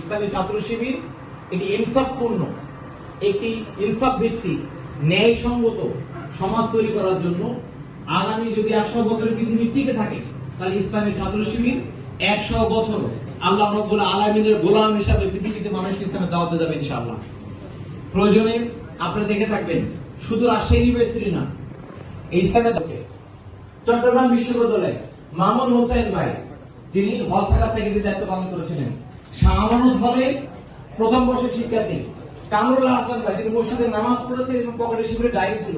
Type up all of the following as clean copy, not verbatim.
ইসলামী ছাত্র শিবির এটি ইনসাফপূর্ণ, একটি ইনসাফ ভিত্তিক ন্যায়সঙ্গত সমাজ তৈরি করার জন্য আগামী যদি 100 বছরের পৃথিবী টিকে থাকে, তাহলে ইসলামী ছাত্র শিবির 100 বছর আল্লাহ রাব্বুল আলামিনের গোলাম হিসাবে পৃথিবীতে মানুষকে ইসলামের দাওয়াত দেবে ইনশাআল্লাহ। প্রয়োজনে আপনারা দেখে থাকবেন, শুধু রাজশাহী ইউনিভার্সিটি না, এই ইসলামের চট্টগ্রাম বিশ্ববিদ্যালয়ে মামুন হোসেন ভাই, যিনি হল শাখা সেক্রেটারি দায়িত্ব পালন করেছিলেন, শাহমানুদ হলে প্রথম বর্ষের শিক্ষার্থী কামরুল হাসান ভাই, যিনি মসজিদে নামাজ পড়েছে এবং পকেটে শিবিরের ডায়েরি ছিল,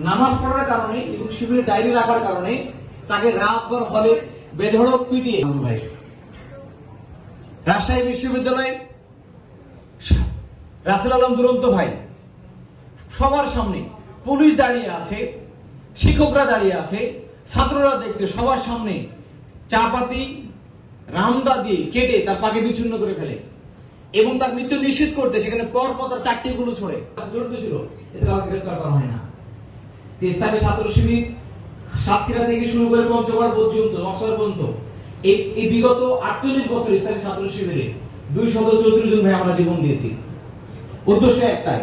নামাজ পড়ার কারণে এবং শিবিরের ডায়েরি রাখার কারণে তাকে রাতভর হলে বেধড়ক পিটিয়ে ভাই। রাজশাহী বিশ্ববিদ্যালয়ে রাসেল আলম দুরন্ত ভাই, সবার সামনে পুলিশ দাঁড়িয়ে আছে, শিক্ষকরা দাঁড়িয়ে আছে, ছাত্ররা দেখছে, সবার সামনে চাপাতি রামদা দিয়ে কেটে তার পাকে বিচ্ছিন্ন করে ফেলে এবং তার মৃত্যু নিশ্চিত করতে সেখানে পরপর তার 4টি গুলো ছড়ে জড়িত ছিল, এতে কাউকে গ্রেফতার করা হয় না। ইসলামী ছাত্র শিবির সাতক্ষীরা থেকে শুরু করে পঞ্চগড় পর্যন্ত, নকশাল পর্যন্ত এই বিগত 48 বছর ইসলামী ছাত্র শিবিরে 234 জন ভাই আমরা জীবন দিয়েছি। উদ্দেশ্য একটাই,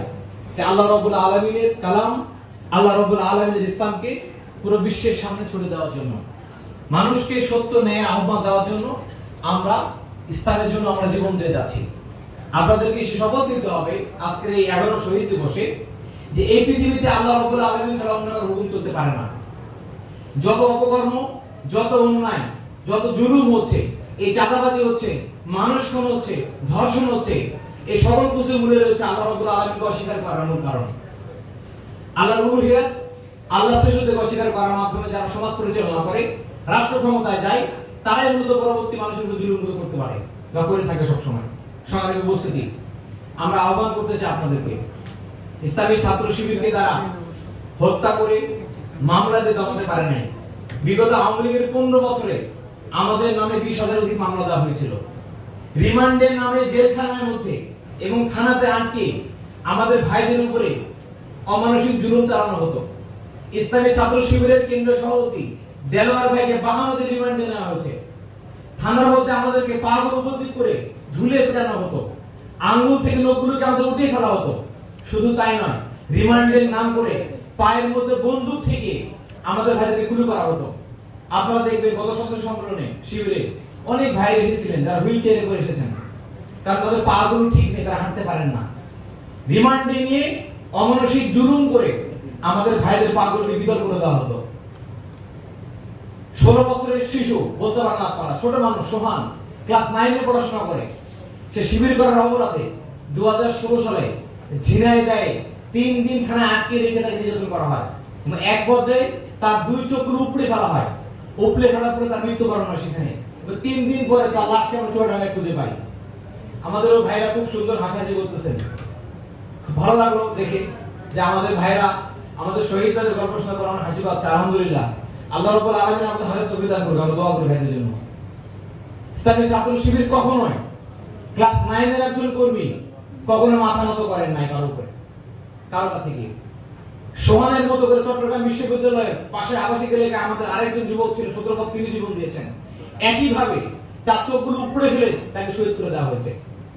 যে আল্লাহ রাব্বুল আলামিনের কালাম, আল্লাহ রাব্বুল আলামিনের ইসলামকে পুরো বিশ্বের সামনে ছড়িয়ে দেওয়ার জন্য, মানুষকে সত্য ন্যায় আহ্বান দেওয়ার জন্য আমরা ইসলামের জন্য আমরা জীবন দিয়ে যাচ্ছি। আপনাদেরকে সে শপথ দিতে হবে আজকের এই 11 শহীদ দিবসে, যে এই পৃথিবীতে আল্লাহ রাব্বুল আলামিন ছাড়া অন্য কারো হুকুম চলতে পারে না। যত অপকর্ম, যত অন্যায়, যত জুলুম হচ্ছে, এই চাঁদাবাজি হচ্ছে, মানুষ খুন হচ্ছে, ধর্ষণ হচ্ছে, এই সকল কিছুর মূলে রয়েছে আল্লাহ রাব্বুল আলামিনকে অস্বীকার করার মূল কারণ। আল্লাহর উলুহিয়ত, আল্লাহ শ্রেষ্ঠত্বকে অস্বীকার করার মাধ্যমে যারা সমাজ পরিচালনা করে, রাষ্ট্র ক্ষমতায় যায়, তারাই মূলত পরবর্তী মানুষের উপর জুলুম করতে পারে বা করে থাকে সবসময়। সমাজের উপস্থিতি আমরা আহ্বান করতে চাই আপনাদেরকে, ইসলামী ছাত্র শিবিরকে তারা হত্যা করে মামলা দিয়ে দমাতে পারে নাই। বিগত আওয়ামী লীগের 15 বছরে আমাদের নামে 20,000 অধিক মামলা দেওয়া হয়েছিল। রিমান্ডের নামে জেলখানার মধ্যে এবং থানাতে আটকে আমাদের ভাইদের উপরে অমানসিক জুলুম চালানো হতো। ইসলামী ছাত্র শিবিরের কেন্দ্রীয় সভাপতি দেলোয়ার ভাইকে 52 দিন রিমান্ডে নেওয়া হয়েছে। থানার মধ্যে আমাদেরকে পাগল উপস্থিত করে ঝুলে পেটানো হতো, আঙ্গুল থেকে নখগুলোকে আমাদের উঠিয়ে ফেলা হতো। শুধু তাই নয়, রিমান্ডের নাম করে পায়ের মধ্যে বন্দুক থেকে আমাদের ভাইদেরকে গুলি করা হতো। আপনারা দেখবেন গত সদস্য সম্মেলনে শিবিরে অনেক ভাই এসেছিলেন যারা হুইল চেয়ারে করে এসেছেন, কারণ তাদের পাগুলো ঠিক নেই, তারা হাঁটতে পারেন না। রিমান্ডে নিয়ে অমানসিক জুলুম করে আমাদের ভাইদের পাগুলো বিকল করে দেওয়া হতো। 16 বছরের শিশু, বলতে পারেন আপনারা, ছোট মানুষ সোহান ক্লাস 9 এ পড়াশোনা করে, সে শিবির করার অপরাধে 2016 সালে ঝিনাইদহে 3 দিন থানায় আটকে রেখে তাকে নির্যাতন করা হয়। এক পর্যায়ে তার 2 চোখের উপড়ে ফেলা হয়, উপড়ে ফেলার পরে তার মৃত্যুবরণ হয় সেখানে। 3 দিন পরে তার লাশকে আমরা চুয়াডাঙ্গায় খুঁজে পাই। আমাদের ভাইরা খুব সুন্দর হাসাহাসি করতেছেন, ভালো লাগলো দেখে যে আমাদের ভাইরা, আমাদের শহীদ ভাইদের গল্প শোনা করে আমার হাসি পাচ্ছে। আলহামদুলিল্লাহ, আল্লাহ রাব্বুল আলামিন আমাদের হাতে তৌফিক দান করুন। আমরা দোয়া করি ভাইদের জন্য। ইসলামী ছাত্র শিবির কখনোই ক্লাস 9 এর একজন কর্মী কখনো মাথা নত করেন নাই কারো উপরে, কারো কাছে গিয়ে। সোহানের মতো করে চট্টগ্রাম বিশ্ববিদ্যালয়ের পাশে আবাসিক এলাকায় আমাদের আরেকজন যুবক ছিল, 17 বছর তিনি জীবন দিয়েছেন। একইভাবে তার চোখগুলো উপড়ে ফেলে তাকে শহীদ করে দেওয়া হয়েছে।